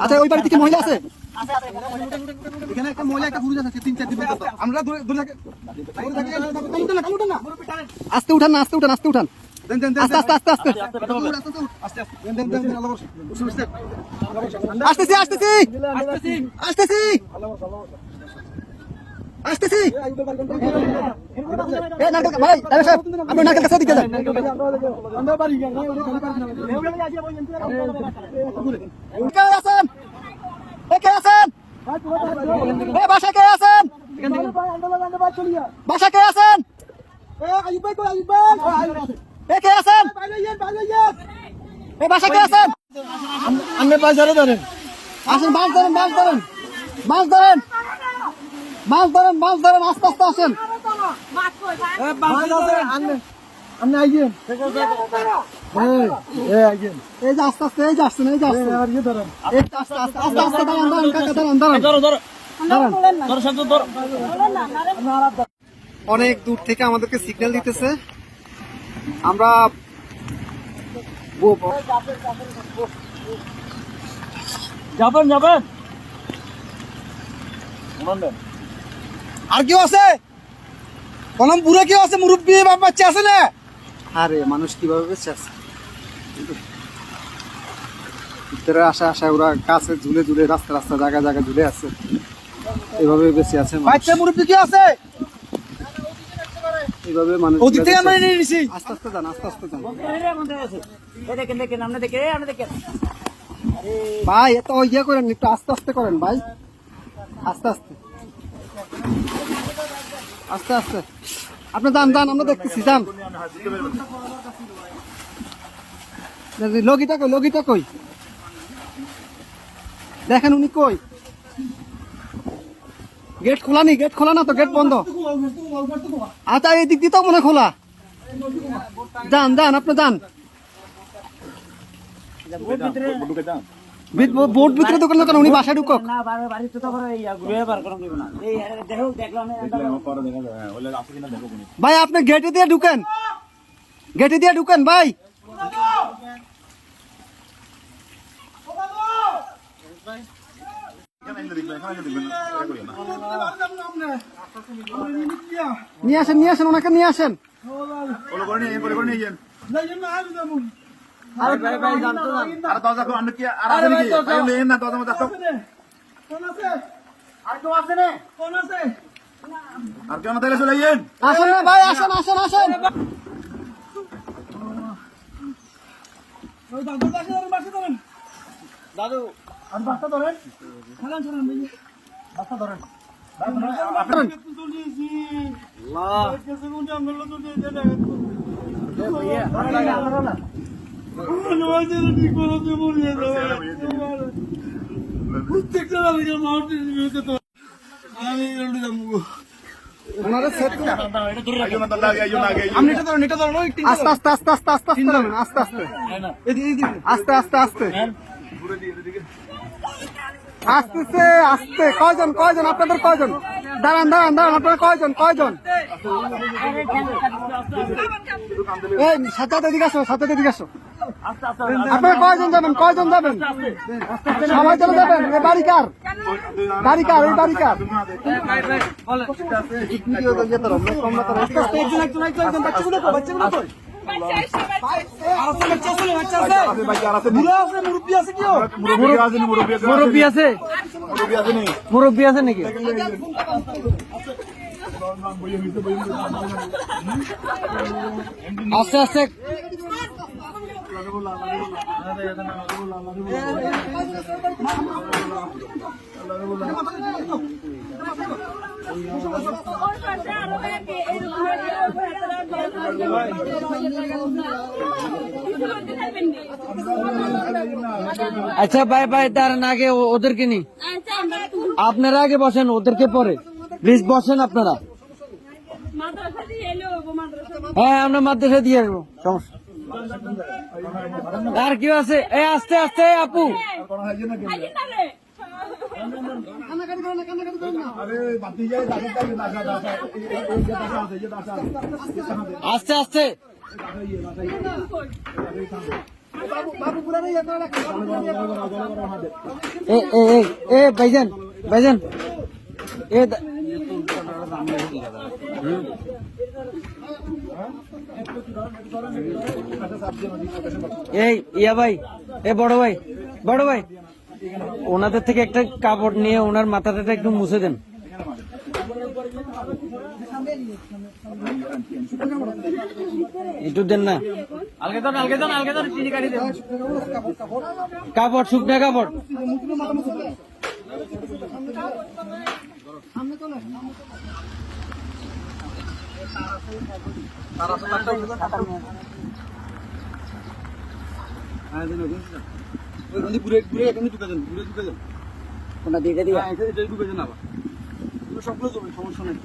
আচ্ছা ওই বাড়িতে কি মহিলা আছে? এখানে একটা মহিলা একটা পুরুষ আছে 3-4 দিন আমরা আস্তে উঠান না, আস্তে উঠান, আস্তে উঠান, আস্তে আস্তে আস্তে আস্তে আসতেছি আসতেছি আসতেছি আসতেছি। ভাই আপনি নাকের কাছে দিকে যান। কে আছেন? কে আছেন? বাসা কে আছেন? বাসা কে আছেন? কে আছেন? বাসা কে আছেন? আপনি বাজারে ধরেন, আসেন, মাছ ধরেন, মাছ ধরেন, মাছ ধরেন, মাছ ধরেন, মাছ ধরেন, আস্তে আস্তে আসেন। আপনি আইয়েন, এই যে আস্তে আস্তে, এই যে আসছেন, এই যে আসছেন, আস্তে আস্তে আস্তে আস্তে দাঁড়ান, দাঁড়ান কাকা, দাঁড়ান, দাঁড়ান। অনেক দূর থেকে আমাদেরকে সিগন্যাল দিতেছে, আমরা যাবেন যাবেন। আর কেউ আছে? কলম পুরো কেউ আছে? মুরব্বী বাচ্চা আছে না? আরে মানুষ কিভাবে বেঁচে আছে? ভিতরে আসা আসা ওরা কাছে ঝুলে ঝুলে, রাস্তা রাস্তা জায়গা জায়গা ঝুলে আছে, এভাবে বেঁচে আছে। বাচ্চা মুরব্বী কি আছে? এইভাবে মানুষ ওদিক থেকে আমরা নিয়ে নিছি। আস্তে আস্তে যান, আস্তে আস্তে যান ভাই, এত ইয়ে করেন, একটু আস্তে আস্তে করেন ভাই, আস্তে আস্তে আস্তে আস্তে। আপনি যান যান, আমরা দেখতেছি, যান। লগিটা কই, লগিটা কই? দেখেন উনি কই? গেট খোলা নি? গেট খোলা না তো, গেট বন্ধ। আচ্ছা এই দিক দিয়ে তো মনে খোলা। যান যান, আপনি যান। বোট ভিতরে দোকান কেন? উনি বাসায় ঢুকক। ভাই আপনি গেটে দিয়ে ঢুকেন, গেটে দিয়ে ঢুকেন ভাই। নিয়ে আসেন, নিয়ে আসেন, ওনাকে নিয়ে আসেন। আসেন না ভাই, আসেন আসেন আসেন। দাদু বাসটা ধরেন, বাসটা ধরেন। আস্তে আস্তে আস্তে আস্তে আস্তে আস্তে আস্তে আস্তে আস্তে আসতেছে, আসতে। কয়জন কয়জন আপনাদের? কয়জন? দাঁড়ান দাঁড়ান দাঁড়ান, আপনারা কয়জন কয়জন? এই সাথে এদিকে আসো, সাথে এদিকে আসো। আপনারা কয়জন যাবেন? কয়জন যাবেন? সবাই চলে যাবেন? এই বাড়ি কার? বাড়ি কার? এই বাড়ি কার? মুরব্বী আছে, মুরব্বী আছে নাকি? আস্তে আস্তে আচ্ছা ভাই ভাই, তার আগে ওদেরকে নি, আপনারা আগে বসেন, ওদেরকে পরে প্লিজ বসেন আপনারা। হ্যাঁ আমরা মাদ্রাসা দিয়ে আসবো, সমস্যা। আর কি আছে? এই আস্তে আস্তে আপু, আস্তে আস্তে বাবু পুরা ইয়ে করে রাখেন। এ ভাইজান ভাইজান এ এই ইয়া ভাই এ বড় ভাই ওনাদের থেকে একটা কাপড় নিয়ে ওনার মাথাটা একটু মুছে দেন। একটু দেন না আলগে দেন চিনি কাটি দেন কাপড়, শুকনা কাপড়। কোনটা দিয়ে দিয়া সবগুলো সমস্যা নেই।